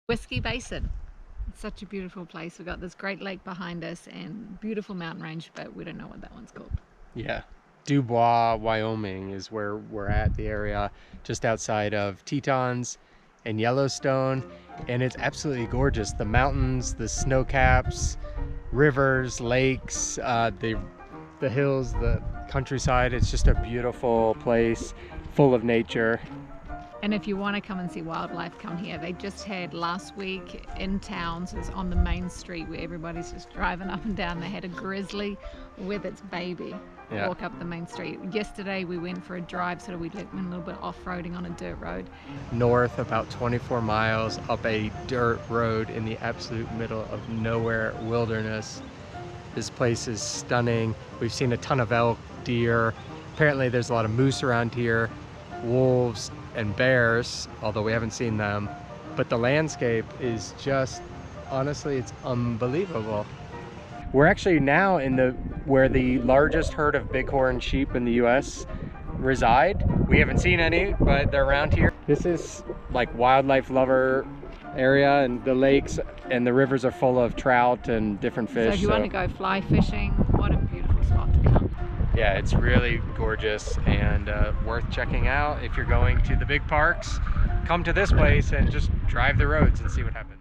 Whiskey Basin. It's such a beautiful place. We've got this great lake behind us and beautiful mountain range, but we don't know what that one's called. Yeah. Dubois, Wyoming is where we're at, the area just outside of Tetons and Yellowstone. And it's absolutely gorgeous. The mountains, the snow caps, rivers, lakes, the hills, the countryside. It's just a beautiful place full of nature. And if you want to come and see wildlife, come here. They just had last week in town, so it's on the main street where everybody's just driving up and down. They had a grizzly with its baby walk up the main street. Yesterday we went for a drive, so we went a little bit off-roading on a dirt road. North about 24 miles up a dirt road in the absolute middle of nowhere wilderness. This place is stunning. We've seen a ton of elk, deer. Apparently there's a lot of moose around here, wolves and bears, although we haven't seen them. But the landscape is just, honestly, it's unbelievable. We're actually now in where the largest herd of bighorn sheep in the US reside. We haven't seen any, but they're around here. This is like wildlife lover area, and the lakes and the rivers are full of trout and different fish. So if you want to go fly fishing, what a beautiful spot to come. Yeah, it's really gorgeous and worth checking out. If you're going to the big parks, come to this place and just drive the roads and see what happens.